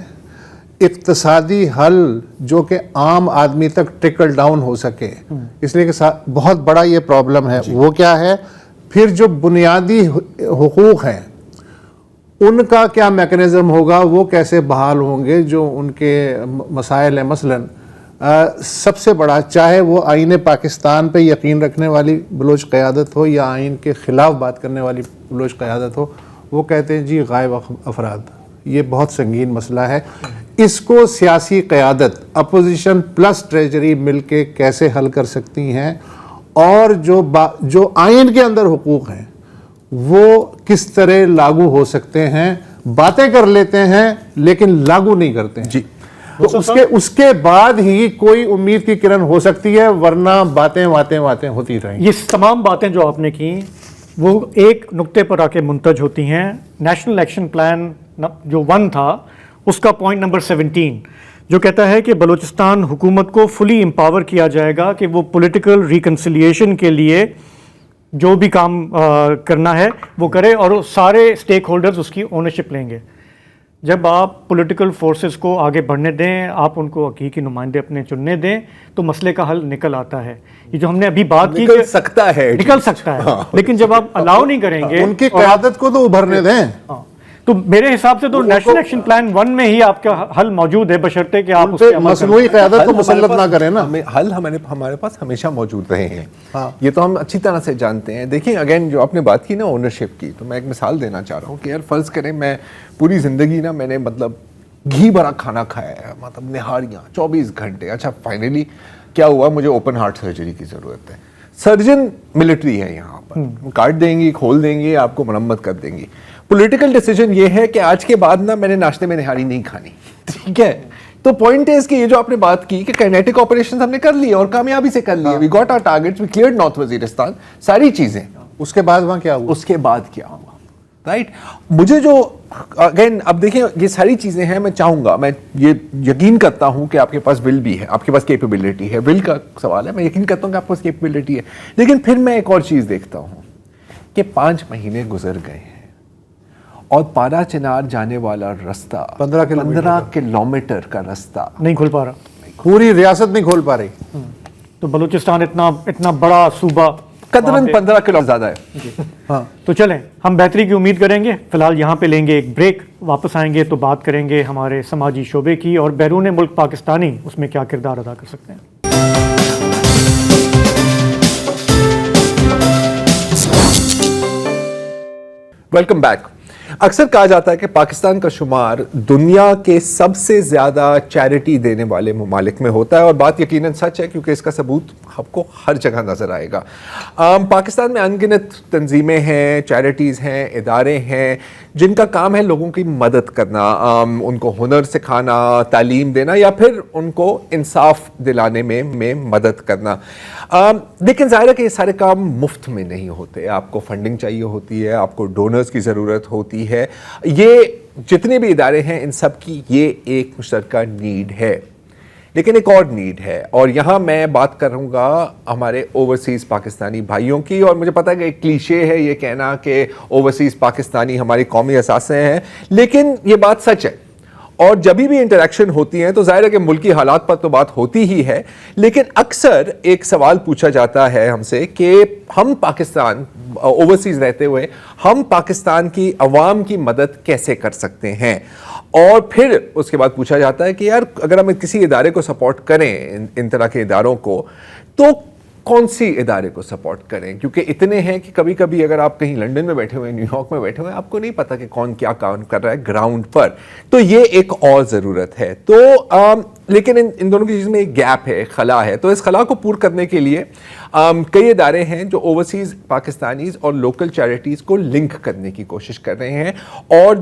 اقتصادی حل جو کہ عام آدمی تک ٹرکل ڈاؤن ہو سکے, اس لیے کہ بہت بڑا یہ پرابلم ہے. وہ کیا ہے, پھر جو بنیادی حقوق ہیں ان کا کیا میکنزم ہوگا, وہ کیسے بحال ہوں گے, جو ان کے مسائل ہیں. مثلاً سب سے بڑا, چاہے وہ آئین پاکستان پہ یقین رکھنے والی بلوچ قیادت ہو یا آئین کے خلاف بات کرنے والی بلوچ قیادت ہو, وہ کہتے ہیں جی غائب افراد, یہ بہت سنگین مسئلہ ہے, اس کو سیاسی قیادت اپوزیشن پلس ٹریجری مل کے کیسے حل کر سکتی ہیں, اور جو آئین کے اندر حقوق ہیں وہ کس طرح لاگو ہو سکتے ہیں. باتیں کر لیتے ہیں لیکن لاگو نہیں کرتے ہیں. جی, تو اس کے بعد ہی کوئی امید کی کرن ہو سکتی ہے, ورنہ باتیں ہوتی رہیں. یہ تمام باتیں جو آپ نے کی وہ ایک نقطے پر آ کے منتج ہوتی ہیں. نیشنل ایکشن پلان جو 1 تھا, اس کا پوائنٹ نمبر 17 جو کہتا ہے کہ بلوچستان حکومت کو فلی امپاور کیا جائے گا کہ وہ پولیٹیکل ریکنسیلیشن کے لیے جو بھی کام کرنا ہے وہ کرے, اور سارے اسٹیک ہولڈرز اس کی اونرشپ لیں گے. جب آپ پولیٹیکل فورسز کو آگے بڑھنے دیں, آپ ان کو حقیقی نمائندے اپنے چننے دیں, تو مسئلے کا حل نکل آتا ہے. یہ جو ہم نے ابھی بات کی نکل سکتا ہے, لیکن جب آپ الاؤ نہیں کریں گے, ان کی قیادت کو تو ابھرنے دیں. تو میرے حساب سے تو نیشنل ایکشن پلان 1 میں ہی آپ کا حل موجود ہے, بشرطے کہ آپ اس پہ مصنوعی قیادت کو مسلط نہ کریں نا. حل ہمارے پاس ہمیشہ موجود رہے ہیں, یہ تو ہم اچھی طرح سے جانتے ہیں. دیکھیں اگین جو آپ نے بات کی نا اونرشپ کی, تو میں ایک مثال دینا چاہ رہا ہوں کہ یار فرض کریں میں پوری زندگی نا میں نے مطلب گھی بھرا کھانا کھایا ہے, مطلب نہاریاں 24 گھنٹے. اچھا فائنلی کیا ہوا, مجھے اوپن ہارٹ سرجری کی ضرورت ہے. سرجن ملٹری ہے یہاں پر, کاٹ دیں گی, کھول دیں گی, آپ کو مرمت کر دیں گی. پولیٹیکل ڈیسیجن یہ ہے کہ آج کے بعد نا میں نے ناشتے میں نہاری نہیں کھانی, ٹھیک ہے. تو پوائنٹ ہے اس کی, یہ جو آپ نے بات کی کہ کائنیٹک آپریشنز ہم نے کر لی اور کامیابی سے کر لی, we got our targets, we cleared North Waziristan, ساری چیزیں. اس کے بعد وہاں کیا ہوا, اس کے بعد کیا ہوا, رائٹ. مجھے جو اگین اب دیکھیں یہ ساری چیزیں ہیں, میں چاہوں گا, میں یہ یقین کرتا ہوں کہ آپ کے پاس ول بھی ہے, آپ کے پاس کیپیبلٹی ہے. ول کا سوال ہے, میں یقین کرتا ہوں کہ آپ کے پاس کیپیبلٹی ہے. لیکن پھر میں ایک اور چیز دیکھتا ہوں کہ 5 مہینے گزر گئے ہیں اور پارا چنار جانے والا رستہ 15 کلومیٹر کا رستہ نہیں کھل پا رہا, پوری ریاست نہیں کھول پا رہی. تو بلوچستان اتنا بڑا صوبہ قدراً 15 کلو زیادہ ہے. تو چلیں ہم بہتری کی امید کریں گے. فی الحال یہاں پہ لیں گے ایک بریک, واپس آئیں گے تو بات کریں گے ہمارے سماجی شعبے کی اور بیرون ملک پاکستانی اس میں کیا کردار ادا کر سکتے ہیں. Welcome back. اکثر کہا جاتا ہے کہ پاکستان کا شمار دنیا کے سب سے زیادہ چیریٹی دینے والے ممالک میں ہوتا ہے, اور بات یقیناً سچ ہے کیونکہ اس کا ثبوت آپ کو ہر جگہ نظر آئے گا. پاکستان میں انگنت تنظیمیں ہیں, چیریٹیز ہیں, ادارے ہیں جن کا کام ہے لوگوں کی مدد کرنا, ان کو ہنر سکھانا, تعلیم دینا یا پھر ان کو انصاف دلانے میں مدد کرنا. لیکن ظاہر ہے کہ یہ سارے کام مفت میں نہیں ہوتے, آپ کو فنڈنگ چاہیے ہوتی ہے, آپ کو ڈونرز کی ضرورت ہوتی ہے. یہ جتنے بھی ادارے ہیں ان سب کی یہ ایک مشترکہ نیڈ ہے. لیکن ایک اور نیڈ ہے, اور یہاں میں بات کروں گا ہمارے اوورسیز پاکستانی بھائیوں کی. اور مجھے پتا ہے کہ ایک کلیشے ہے یہ کہنا کہ اوورسیز پاکستانی ہماری قومی اثاثے ہیں, لیکن یہ بات سچ ہے. اور جب بھی انٹریکشن ہوتی ہیں تو ظاہر ہے کہ ملکی حالات پر تو بات ہوتی ہی ہے, لیکن اکثر ایک سوال پوچھا جاتا ہے ہم سے کہ ہم پاکستان اوورسیز رہتے ہوئے ہم پاکستان کی عوام کی مدد کیسے کر سکتے ہیں. اور پھر اس کے بعد پوچھا جاتا ہے کہ یار اگر ہم کسی ادارے کو سپورٹ کریں, ان طرح کے اداروں کو, تو کون سی ادارے کو سپورٹ کریں, کیونکہ اتنے ہیں کہ کبھی کبھی اگر آپ کہیں لنڈن میں بیٹھے ہوئے, نیو یارک میں بیٹھے ہوئے, آپ کو نہیں پتا کہ کون کیا کام کر رہا ہے گراؤنڈ پر. تو یہ ایک اور ضرورت ہے. تو لیکن ان دونوں کی چیز میں ایک گیپ ہے, خلا ہے. تو اس خلا کو پور کرنے کے لیے کئی ادارے ہیں جو اوورسیز پاکستانیز اور لوکل چیریٹیز کو لنک کرنے کی کوشش کر رہے ہیں, اور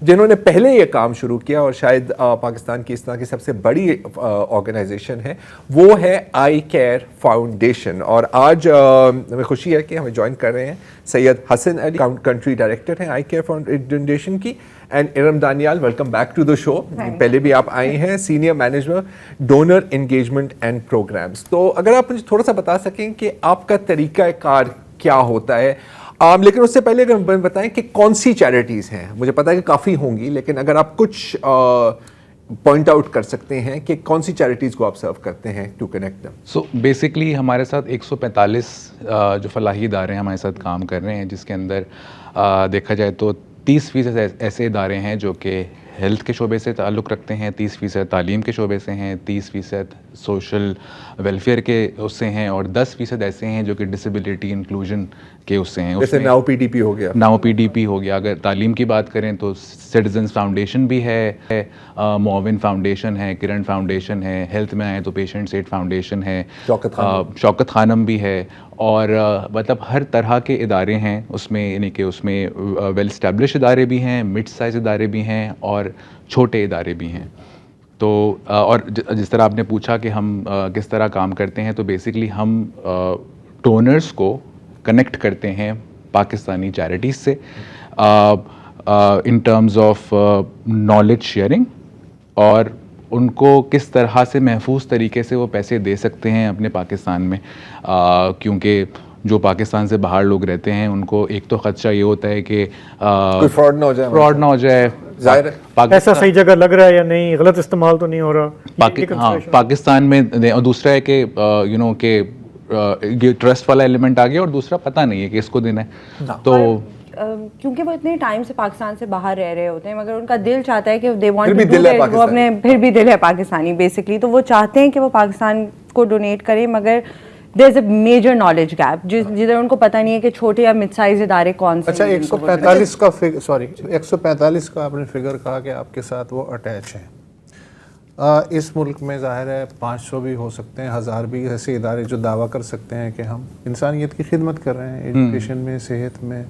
جنہوں نے پہلے یہ کام شروع کیا اور شاید پاکستان کی اس طرح کی سب سے بڑی آرگنائزیشن ہے وہ ہے آئی کیئر فاؤنڈیشن. اور آج ہمیں خوشی ہے کہ ہمیں جوائن کر رہے ہیں سید حسن علی, کنٹری ڈائریکٹر ہیں آئی کیئر فاؤنڈیشن کی, and Iram Daniyal, welcome back to the show. پہلے بھی آپ آئے ہیں, senior manager donor engagement and programmes. تو اگر آپ مجھے تھوڑا سا بتا سکیں کہ آپ کا طریقہ کار کیا ہوتا ہے. لیکن اس سے پہلے اگر ہم بتائیں کہ کون سی چیریٹیز ہیں, مجھے پتا ہے کہ کافی ہوں گی, لیکن اگر آپ کچھ پوائنٹ آؤٹ کر سکتے ہیں کہ کون سی چیریٹیز کو آپ سرو کرتے ہیں to connect them? So basically ہمارے ساتھ 145 جو فلاحی ادارے ہیں ہمارے ساتھ کام کر رہے ہیں، جس کے اندر دیکھا جائے تو 30% ایسے ادارے ہیں جو کہ ہیلتھ کے شعبے سے تعلق رکھتے ہیں، 30% تعلیم کے شعبے سے ہیں، 30% سوشل ویلفیئر کے اس سے ہیں، اور 10% ایسے ہیں جو کہ ڈسیبلٹی انکلوژن کے اس سے ہیں. جیسے ناؤ پی ڈی پی ہو گیا. ناؤ پی ڈی پی ہو گیا. اگر تعلیم کی بات کریں تو سٹیزنز فاؤنڈیشن بھی ہے، معاون فاؤنڈیشن ہے، کرن فاؤنڈیشن ہے. ہیلتھ میں آئے تو پیشنٹس ایڈ فاؤنڈیشن ہے، شوکت خانم بھی ہے. اور مطلب ہر طرح کے ادارے ہیں اس میں، یعنی کہ اس میں ویل اسٹیبلش ادارے بھی ہیں، مڈ سائز ادارے بھی ہیں، اور چھوٹے ادارے بھی ہیں. تو اور جس طرح آپ نے پوچھا کہ ہم کس طرح کام کرتے ہیں، تو بیسکلی ہم ڈونرز کو کنیکٹ کرتے ہیں پاکستانی چیریٹیز سے in terms of knowledge sharing, اور ان کو کس طرح سے محفوظ طریقے سے وہ پیسے دے سکتے ہیں اپنے پاکستان میں. کیونکہ جو پاکستان سے باہر لوگ رہتے ہیں ان کو ایک تو خدشہ یہ ہوتا ہے کہ فراڈ نہ ہو جائے، ایسا صحیح جگہ لگ رہا ہے یا نہیں، غلط استعمال تو نہیں ہو رہا پاکستان میں. اور دوسرا ہے کہ کہ یہ ٹرسٹ والا ایلیمنٹ آ گیا، اور دوسرا پتہ نہیں ہے کہ اس کو دینا ہے. تو کیونکہ وہ اتنے ٹائم سے پاکستان سے باہر رہ رہے ہوتے ہیں، مگر ان کا دل چاہتا ہے کہ they want to do it, وہ اپنے پھر بھی دل ہے پاکستانی بیسکلی، تو وہ چاہتے ہیں کہ وہ پاکستان کو ڈونیٹ کریں، مگر دیر از اے میجر نالج گیپ جدھر ان کو پتہ نہیں ہے کہ چھوٹے یا مڈ سائز ادارے کون سے. اچھا 145 کا 145 کا آپ نے فگر کہا کہ آپ کے ساتھ وہ اٹیچ ہیں. اس ملک میں ظاہر ہے 500 بھی ہو سکتے ہیں، 1000 بھی ایسے ادارے جو دعویٰ کر سکتے ہیں کہ ہم انسانیت کی خدمت کر رہے ہیں، ایجوکیشن میں، صحت میں.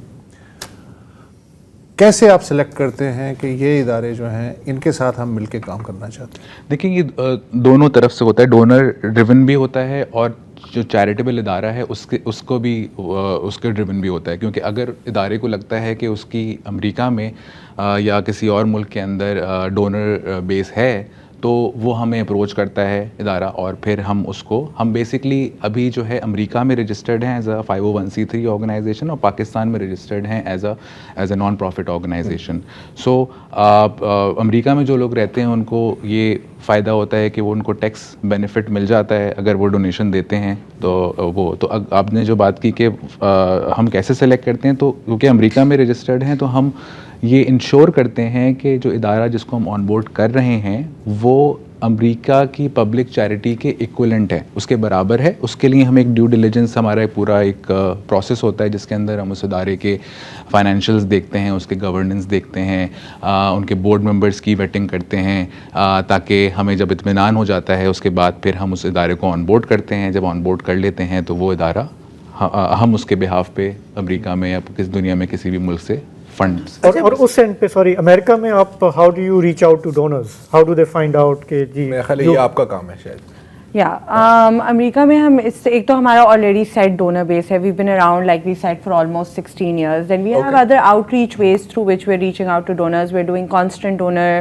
کیسے آپ سلیکٹ کرتے ہیں کہ یہ ادارے جو ہیں ان کے ساتھ ہم مل کے کام کرنا چاہتے ہیں؟ دیکھیں یہ دونوں طرف سے ہوتا ہے، ڈونر ڈریون بھی ہوتا ہے، اور جو چیریٹیبل ادارہ ہے اس کو بھی اس کے ڈریون بھی ہوتا ہے. کیونکہ اگر ادارے کو لگتا ہے کہ اس کی امریکہ میں یا کسی اور ملک کے اندر ڈونر بیس ہے، تو وہ ہمیں اپروچ کرتا ہے ادارہ، اور پھر ہم بیسکلی ابھی جو ہے امریکہ میں رجسٹرڈ ہیں ایز اے 501c3 آرگنائزیشن، اور پاکستان میں رجسٹرڈ ہیں as a non profit organisation. So امریکہ میں جو لوگ رہتے ہیں ان کو یہ فائدہ ہوتا ہے کہ وہ ان کو ٹیکس بینیفٹ مل جاتا ہے اگر وہ ڈونیشن دیتے ہیں. تو آپ نے جو بات کی کہ ہم کیسے سلیکٹ کرتے ہیں، تو کیونکہ امریکہ میں رجسٹرڈ ہیں تو ہم یہ انشور کرتے ہیں کہ جو ادارہ جس کو ہم آن بورڈ کر رہے ہیں وہ امریکہ کی پبلک چیریٹی کے ایکولنٹ ہے، اس کے برابر ہے. اس کے لیے ہم ایک ڈیو ڈیلیجنس، ہمارا ایک پورا ایک پروسیس ہوتا ہے جس کے اندر ہم اس ادارے کے فائنینشیلز دیکھتے ہیں، اس کے گورننس دیکھتے ہیں، ان کے بورڈ ممبرس کی ویٹنگ کرتے ہیں، تاکہ ہمیں جب اطمینان ہو جاتا ہے اس کے بعد پھر ہم اس ادارے کو آن بورڈ کرتے ہیں. جب آن بورڈ کر لیتے ہیں تو وہ ادارہ ہم اس کے بہاف پہ امریکہ میں یا کس دنیا میں کسی بھی ملک سے فنڈس. اور اس اینڈ پہ سوری امریکہ میں آپ how do you reach out to donors, how do they find out کہ جی میرا خیال ہے یہ آپ کا کام ہے شاید. امریکہ میں ہم ایک تو ہمارا آلریڈی سیٹ ڈونر بیس ہے. We been around like we set for almost 16 years. Then we have other outreach ways through which we're reaching out to donors. We're doing constant donor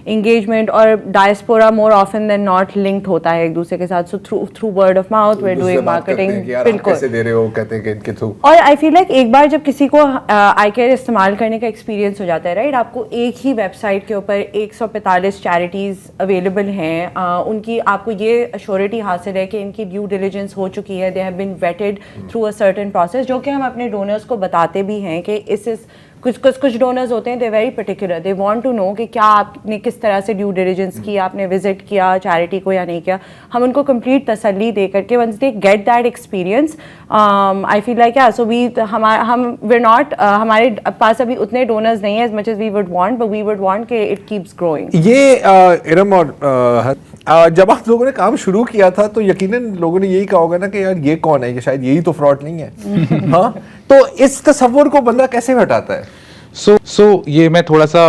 engagement, اور diaspora more often than not linked ہوتا ہے ایک دوسرے کے ساتھ. So through word of mouth we're doing marketing. بالکل کیسے دے رہے ہو، کہتے ہیں کہ ان کے تھرو. اور I feel like ایک بار جب کسی کو آئی کیئر استعمال کرنے کا ایکسپیرینس ہو جاتا ہے رائٹ، آپ کو ایک ہی ویب سائٹ کے اوپر 145 چیریٹیز اویلیبل ہیں. ان کی آپ کو یہ ایشورٹی حاصل ہے کہ ان کی ڈیو ڈیلیجنس ہو چکی ہے، they have been weighted through a certain process, جو کہ ہم اپنے ڈونرز کو بتاتے بھی ہیں کہ کچھ ڈونرز ہوتے ہیں they very particular, they want to know کہ کیا آپ نے کس طرح سے ڈیو ڈیلیجنس کی، آپ نے وزٹ کیا چیریٹی کو یا نہیں کیا. ہم ان کو کمپلیٹ تسلی دے کر کے once they get that experience I feel like so we not, ہمارے پاس ابھی اتنے ڈونرز نہیں ہیں as much as we would want, but we would want کہ اٹ کیپس گروئنگ. یہ ارم اور جب آپ لوگوں نے کام شروع کیا تھا تو یقیناً لوگوں نے یہی کہا ہوگا نا کہ یار یہ کون ہے، کہ شاید یہی تو فراڈ نہیں ہے. ہاں، تو اس تصور کو بندہ کیسے ہٹاتا ہے؟ سو یہ میں تھوڑا سا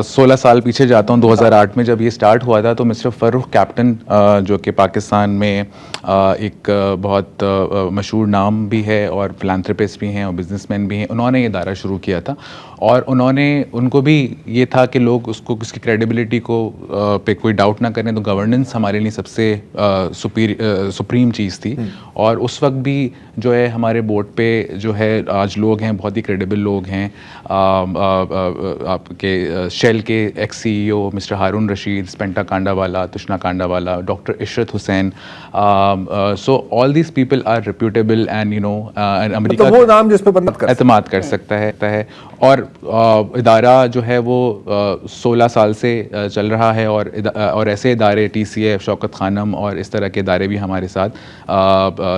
16 سال پیچھے جاتا ہوں. 2008 میں جب یہ سٹارٹ ہوا تھا تو مسٹر فرخ کیپٹن جو کہ پاکستان میں ایک بہت مشہور نام بھی ہے اور فلانتھرپسٹ بھی ہیں اور بزنس مین بھی ہیں، انہوں نے یہ ادارہ شروع کیا تھا. اور ان کو بھی یہ تھا کہ لوگ اس کی کریڈیبلٹی کو پہ کوئی ڈاؤٹ نہ کریں. تو گورننس ہمارے لیے سب سے سپریم چیز تھی. اور اس وقت بھی جو ہے ہمارے بورڈ پہ جو ہے آج لوگ ہیں بہت ہی کریڈیبل لوگ ہیں. آپ کے شیل کے ex C E O mister Haroon Rashid, Spenta Kandawala, Tashna Kandawala, doctor Ishrat Hussain. So all these people are reputable and امریکہ وہ نام جس پہ اعتماد کر سکتا ہے. اور ادارہ جو ہے وہ 16 سال سے چل رہا ہے. اور ایسے ادارے ٹی سی ایف, شوکت خانم اور اس طرح کے ادارے بھی ہمارے ساتھ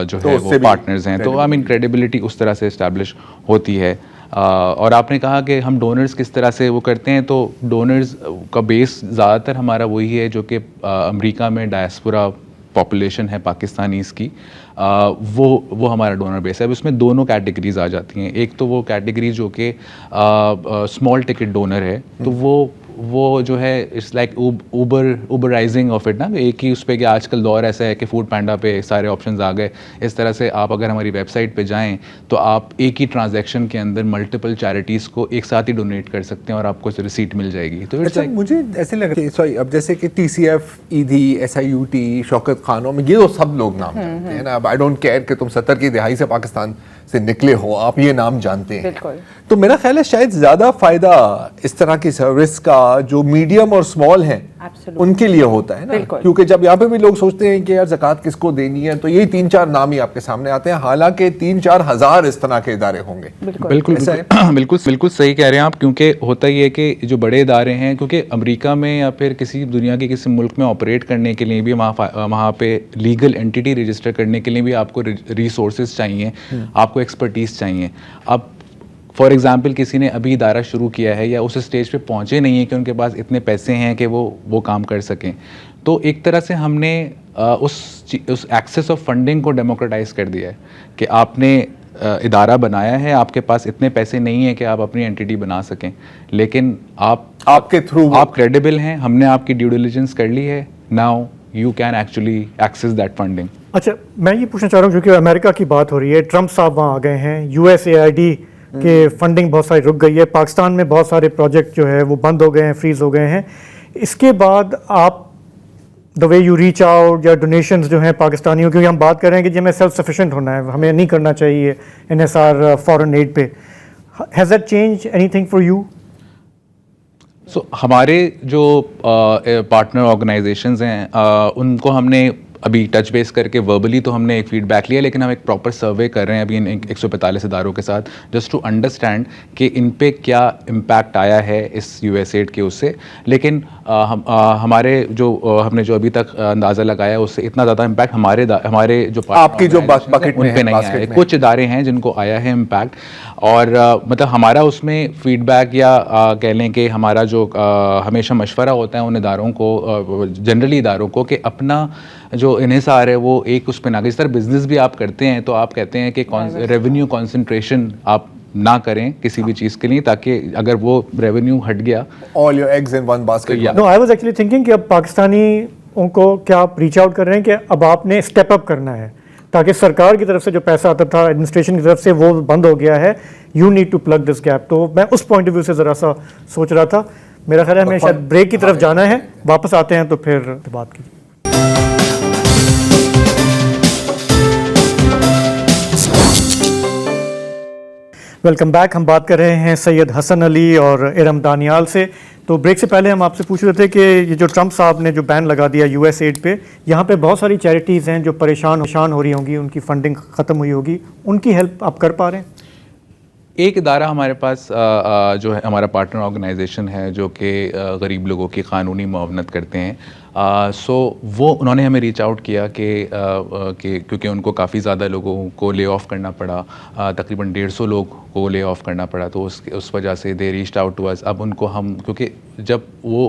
جو ہے وہ پارٹنرز ہیں. تو آئی مین کریڈیبلٹی اس طرح سے اسٹیبلش ہوتی ہے. اور آپ نے کہا کہ ہم ڈونرز کس طرح سے وہ کرتے ہیں, تو ڈونرز کا بیس زیادہ تر ہمارا وہی ہے جو کہ امریکہ میں ڈائسپورا پاپولیشن ہے پاکستانیز کی, وہ ہمارا ڈونر بیس ہے. اب اس میں دونوں کیٹیگریز آ جاتی ہیں. ایک تو وہ کیٹیگری جو کہ اسمال ٹکٹ ڈونر ہے, تو وہ جو ہے اٹس لائک اوبرائزنگ آف اٹ نا, ایک ہی اس پہ کہ آج کل دور ایسا ہے کہ فوڈ پینڈا پہ سارے آپشنز آ گئے. اس طرح سے آپ اگر ہماری ویب سائٹ پہ جائیں تو آپ ایک ہی ٹرانزیکشن کے اندر ملٹیپل چیریٹیز کو ایک ساتھ ہی ڈونیٹ کر سکتے ہیں اور آپ کو ریسیٹ مل جائے گی. تو اچھا مجھے ایسے لگ رہا ہے سوری, اب جیسے کہ T C F, Edhi, S I U T, Shaukat Khanum, یہ تو سب لوگ نام جانتے ہیں نا. اب آئی ڈونٹ کیئر کہ تم 70 کی دہائی سے پاکستان سے نکلے ہو, آپ یہ نام جانتے ہیں. تو میرا خیال ہے شاید زیادہ فائدہ اس طرح کی سروس کا جو میڈیم اور اسمال ہیں ان کے لیے ہوتا ہے نا, کیونکہ جب یہاں پہ بھی لوگ سوچتے ہیں کہ یار زکوٰۃ کس کو دینی ہے, تو یہی 3-4 نام ہی آپ کے سامنے آتے ہیں, حالانکہ 3-4 ہزار اس طرح کے ادارے ہوں گے. بالکل صحیح کہہ رہے ہیں آپ, کیونکہ ہوتا یہ ہے کہ جو بڑے ادارے ہیں, کیونکہ امریکہ میں یا پھر کسی دنیا کے کسی ملک میں آپریٹ کرنے کے لیے بھی وہاں پہ لیگل اینٹی رجسٹر کرنے کے لیے بھی آپ کو ریسورسز چاہیے, آپ کو ایکسپرٹیز چاہیے. اب فار ایگزامپل کسی نے ابھی ادارہ شروع کیا ہے یا اس اسٹیج پہ پہنچے نہیں ہیں کہ ان کے پاس اتنے پیسے ہیں کہ وہ کام کر سکیں, تو ایک طرح سے ہم نے اس ایکسیس آف فنڈنگ کو ڈیموکریٹائز کر دیا ہے کہ آپ نے ادارہ بنایا ہے, آپ کے پاس اتنے پیسے نہیں ہیں کہ آپ اپنی اینٹی بنا سکیں, لیکن آپ کے تھرو آپ کریڈیبل ہیں, ہم نے آپ کی ڈیو ڈیلیجنس کر لی ہے, now you can actually access that funding. اچھا میں یہ پوچھنا چاہ رہا ہوں, کیونکہ امریکہ کی بات ہو رہی ہے, ٹرمپ صاحب وہاں آ گئے ہیں, USAID کہ فنڈنگ بہت ساری رک گئی ہے, پاکستان میں بہت سارے پروجیکٹ جو ہے وہ بند ہو گئے ہیں, فریز ہو گئے ہیں. اس کے بعد آپ دا وے یو ریچ آؤٹ یا ڈونیشنز جو ہیں پاکستانیوں, کیونکہ ہم بات کر رہے ہیں کہ جی ہمیں سیلف سفیشینٹ ہونا ہے, ہمیں نہیں کرنا چاہیے NSR فارن ایڈ پہ. Has that change anything for you? So ہمارے جو پارٹنر آرگنائزیشنز ہیں ان کو ہم نے ابھی ٹچ بیس کر کے وربلی تو ہم نے ایک فیڈ بیک لیا, لیکن ہم ایک پراپر سروے کر رہے ہیں ابھی ان 145 اداروں کے ساتھ, جسٹ ٹو انڈرسٹینڈ کہ ان پہ کیا امپیکٹ آیا ہے اس USAID کے اس سے. لیکن ہمارے جو ہم نے جو ابھی تک اندازہ لگایا اس سے اتنا زیادہ امپیکٹ ہمارے جو آپ کی جو بکٹ ان پہ نہیں آیا ہے. کچھ ادارے ہیں جن کو آیا ہے امپیکٹ, اور مطلب ہمارا اس میں فیڈ بیک یا کہہ لیں کہ ہمارا جو ہمیشہ مشورہ ہوتا ہے ان اداروں کو, جنرلی اداروں کو, کہ اپنا جو انحصار ہے وہ ایک اس پہ نہ, جس طرح بزنس بھی آپ کرتے ہیں تو آپ کہتے ہیں کہ ریونیو کانسنٹریشن آپ نہ کریں کسی بھی چیز کے لیے, تاکہ اگر وہ ریونیو ہٹ گیا all your eggs in one basket. No, I was actually thinking کہ اب پاکستانیوں کو کیا آپ ریچ آؤٹ کر رہے ہیں کہ اب آپ نے اسٹیپ اپ کرنا ہے, تاکہ سرکار کی طرف سے جو پیسہ آتا تھا ایڈمنسٹریشن کی طرف سے وہ بند ہو گیا ہے, you need to plug this gap. تو میں اس پوائنٹ آف ویو سے ذرا سا سوچ رہا تھا. میرا خیال ہے ہمیں شاید بریک کی طرف جانا ہے, واپس آتے ہیں تو پھر بات کیجیے. Welcome back. ہم بات کر رہے ہیں سید حسن علی اور ارم دانیال سے. تو بریک سے پہلے ہم آپ سے پوچھ رہے تھے کہ یہ جو ٹرمپ صاحب نے جو بین لگا دیا USAID پہ, یہاں پہ بہت ساری چیریٹیز ہیں جو پریشان ہو رہی ہوں گی, ان کی فنڈنگ ختم ہوئی ہوگی, ان کی ہیلپ آپ کر پا رہے ہیں؟ ایک ادارہ ہمارے پاس جو ہے ہمارا پارٹنر آرگنائزیشن ہے جو کہ غریب لوگوں کی قانونی معاونت کرتے ہیں. سو وہ انہوں نے ہمیں ریچ آؤٹ کیا کہ کیونکہ ان کو کافی زیادہ لوگوں کو لے آف کرنا پڑا, تقریباً 150 لوگ کو لے آف کرنا پڑا, تو اس وجہ سے دے ریچڈ آؤٹ ٹو اس. اب ان کو ہم, کیونکہ جب وہ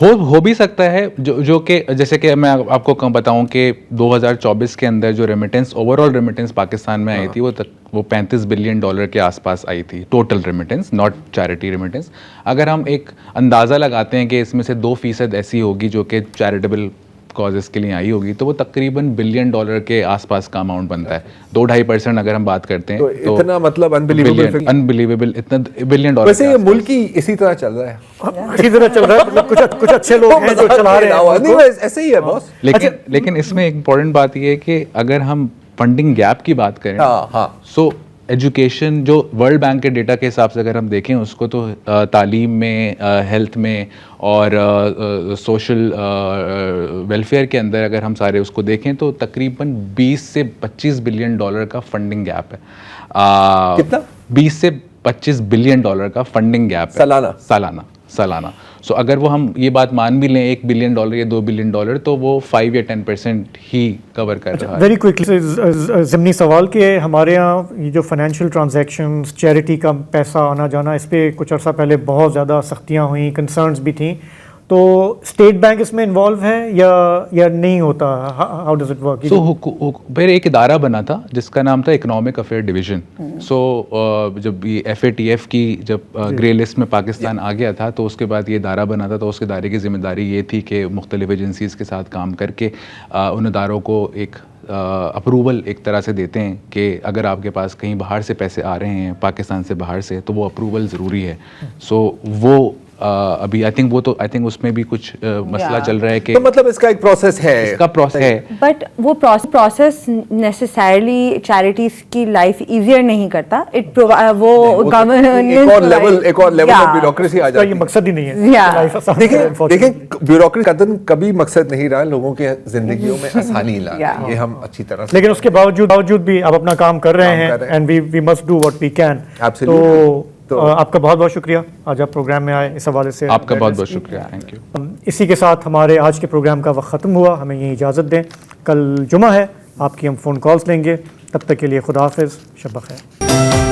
ہو بھی سکتا ہے جو کہ جیسے کہ میں آپ کو بتاؤں کہ 2024 کے اندر جو remittance over all remittance Pakistan میں آئی تھی وہ $35 بلین کے آس پاس آئی تھی، total remittance, not charity remittance. اگر ہم ایک اندازہ لگاتے ہیں کہ اس میں سے 2% ایسی ہوگی جو کہ چیریٹیبل کازز کے لیے آئی ہوگی، تو وہ تقریباً $1 بلین کے آس پاس کا اماؤنٹ بنتا ہے. 2-2.5% اگر ہم بات کرتے ہیں تو اتنا مطلب انبلیویبل اتنا $1 بلین. ویسے یہ ملک ہی اسی طرح چل رہا ہے، اسی طرح چل رہا ہے. مطلب کچھ اچھے لوگ ہیں جو چلا رہے ہیں. نہیں ایسے ہی ہے باس. لیکن اس میں ایک امپورٹنٹ بات یہ ہے کہ اگر ہم فنڈنگ گیپ کی بات کریں، سو ایجوکیشن جو ورلڈ بینک کے ڈیٹا کے حساب سے اگر ہم دیکھیں اس کو، تو تعلیم میں، ہیلتھ میں اور سوشل ویلفیئر کے اندر اگر ہم سارے اس کو دیکھیں تو تقریباً $20 سے $25 بلین کا فنڈنگ گیپ ہے. کتنا؟ $20 سے $25 بلین کا فنڈنگ گیپ ہے سالانہ. سو اگر وہ ہم یہ بات مان بھی لیں $1 بلین یا $2 بلین، تو وہ 5 یا 10% ہی کور کر رہا ہے. ویری کوئکلی ضمنی سوال کہ ہمارے یہاں یہ جو فائنینشیل ٹرانزیکشنز، چیریٹی کا پیسہ آنا جانا، اس پہ کچھ عرصہ پہلے بہت زیادہ سختیاں ہوئیں، کنسرنز بھی تھیں. تو اسٹیٹ بینک اس میں انوالو ہے یا نہیں ہوتا؟ How does it work? So پھر ایک ادارہ بنا تھا جس کا نام تھا اکنامک افیئر ڈویژن. سو جب یہ FATF کی جب گرے لسٹ میں پاکستان آ گیا تھا تو اس کے بعد یہ ادارہ بنا تھا. تو اس ادارے کی ذمہ داری یہ تھی کہ مختلف ایجنسیز کے ساتھ کام کر کے ان اداروں کو ایک اپروول ایک طرح سے دیتے ہیں کہ اگر آپ کے پاس کہیں باہر سے پیسے آ رہے ہیں، پاکستان سے باہر سے، تو وہ اپروول ضروری ہے. سو وہ ابھی آئی تھنک اس میں بھی کچھ مسئلہ چل رہا ہے کہ مطلب اس کا ایک پروسیس ہے، بٹ وہ پروسیس نیسیسریلی چیریٹیز کی لائف ایزیئر نہیں کرتا. وہ ایک اور لیول آف بیوروکریسی آ جاتی ہے. یہ مقصد ہی نہیں ہے. دیکھیں بیوروکریسی کا کبھی مقصد نہیں رہا لوگوں کے زندگیوں میں آسانی لانا، یہ ہم اچھی طرح سے، لیکن اس کے باوجود بھی آپ اپنا کام کر رہے ہیں. And we must do what we can. تو آپ کا بہت بہت شکریہ آج آپ پروگرام میں آئے. اس حوالے سے آپ کا بہت بہت شکریہ. Thank you. اسی کے ساتھ ہمارے آج کے پروگرام کا وقت ختم ہوا. ہمیں یہیں اجازت دیں. کل جمعہ ہے، آپ کی ہم فون کالز لیں گے. تب تک کے لیے خدا حافظ، شب بخیر.